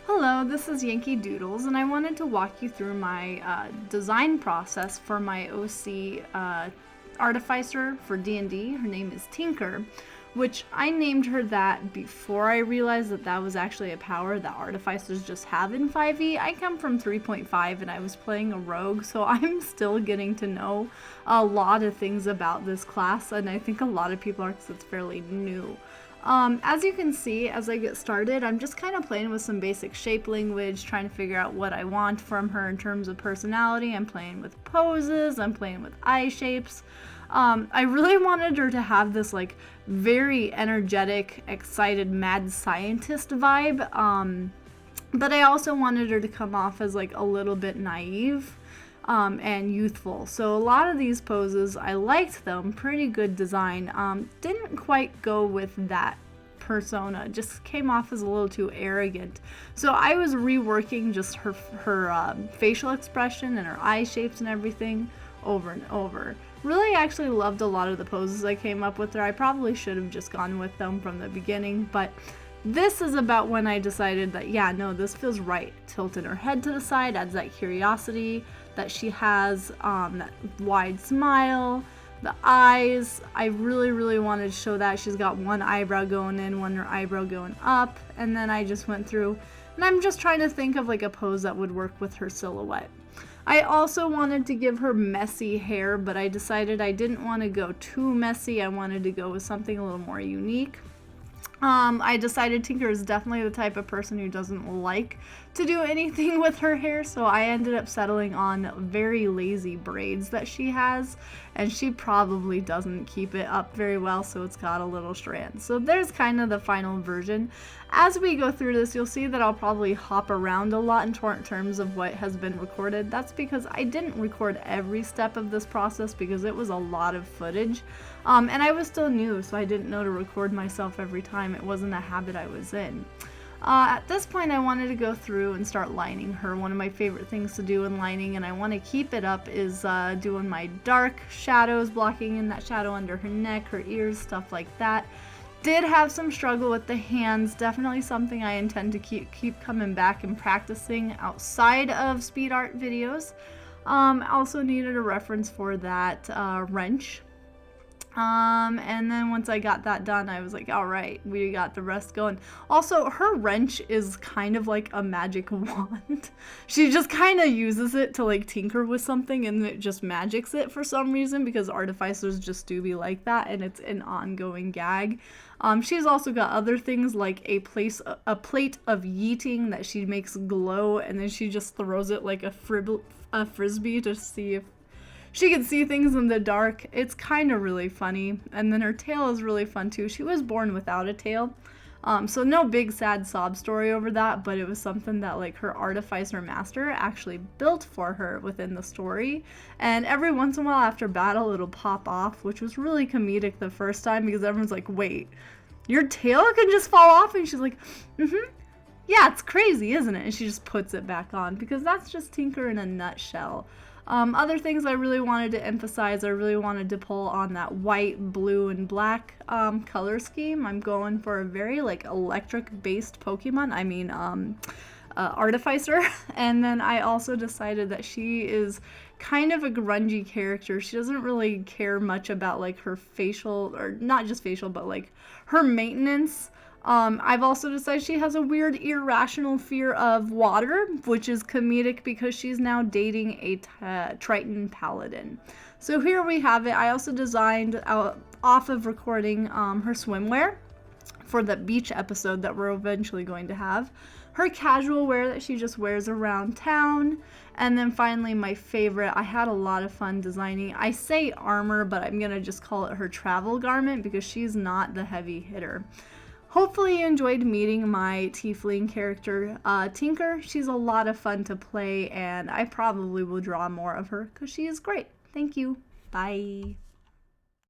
Hello, this is Yankee Doodles, and I wanted to walk you through my design process for my OC artificer for D&D. Her name is Tinker, which I named her that before I realized that that was actually a power that artificers just have in 5e. I come from 3.5 and I was playing a rogue, so I'm still getting to know a lot of things about this class, and I think a lot of people are because it's fairly new. As you can see, as I get started, I'm just kind of playing with some basic shape language, trying to figure out what I want from her in terms of personality. I'm playing with poses, I'm playing with eye shapes. I really wanted her to have this like very energetic, excited, mad scientist vibe, but I also wanted her to come off as like a little bit naive. And youthful. So a lot of these poses, I liked them, pretty good design. Didn't quite go with that persona, just came off as a little too arrogant. So I was reworking just her facial expression and her eye shapes and everything over and over. Really actually loved a lot of the poses I came up with her. I probably should have just gone with them from the beginning, but this is about when I decided that, yeah, no, this feels right. Tilting her head to the side adds that curiosity that she has, that wide smile, the eyes. I really wanted to show that. She's got one eyebrow going in, one eyebrow going up, and then I just went through, and I'm just trying to think of like a pose that would work with her silhouette. I also wanted to give her messy hair, but I decided I didn't want to go too messy. I wanted to go with something a little more unique. I decided Tinker is definitely the type of person who doesn't like to do anything with her hair, so I ended up settling on very lazy braids that she has, and she probably doesn't keep it up very well, so it's got a little strand. So there's kind of the final version. As we go through this, you'll see that I'll probably hop around a lot in terms of what has been recorded. That's because I didn't record every step of this process because it was a lot of footage, and I was still new, so I didn't know to record myself every time. It wasn't a habit I was in. At this point, I wanted to go through and start lining her. One of my favorite things to do in lining, and I want to keep it up, is doing my dark shadows, blocking in that shadow under her neck, her ears, stuff like that. Did have some struggle with the hands, definitely something I intend to keep coming back and practicing outside of speed art videos. Also needed a reference for that wrench. And then once I got that done, I was like, all right, we got the rest going. Also, her wrench is kind of like a magic wand. She just kind of uses it to like tinker with something, and it just magics it for some reason, because artificers just do be like that, and it's an ongoing gag. She's also got other things like a plate of yeeting that she makes glow, and then she just throws it like a frisbee to see if she can see things in the dark. It's kind of really funny. And then her tail is really fun too. She was born without a tail. So no big sad sob story over that, but it was something that like her artificer master actually built for her within the story. And every once in a while after battle, it'll pop off, which was really comedic the first time because everyone's like, wait, your tail can just fall off? And she's like, yeah, it's crazy, isn't it? And she just puts it back on because that's just Tinker in a nutshell. Other things I really wanted to emphasize, I really wanted to pull on that white, blue, and black color scheme. I'm going for a very like electric-based Pokemon. I mean, artificer. And then I also decided that she is kind of a grungy character. She doesn't really care much about like her facial, or not just facial, but like her maintenance. I've also decided she has a weird irrational fear of water, which is comedic because she's now dating a Triton Paladin. So here we have it. I also designed off of recording her swimwear for the beach episode that we're eventually going to have. Her casual wear that she just wears around town. And then finally my favorite, I had a lot of fun designing. I say armor, but I'm going to just call it her travel garment because she's not the heavy hitter. Hopefully you enjoyed meeting my tiefling character, Tinker. She's a lot of fun to play, and I probably will draw more of her because she is great. Thank you. Bye.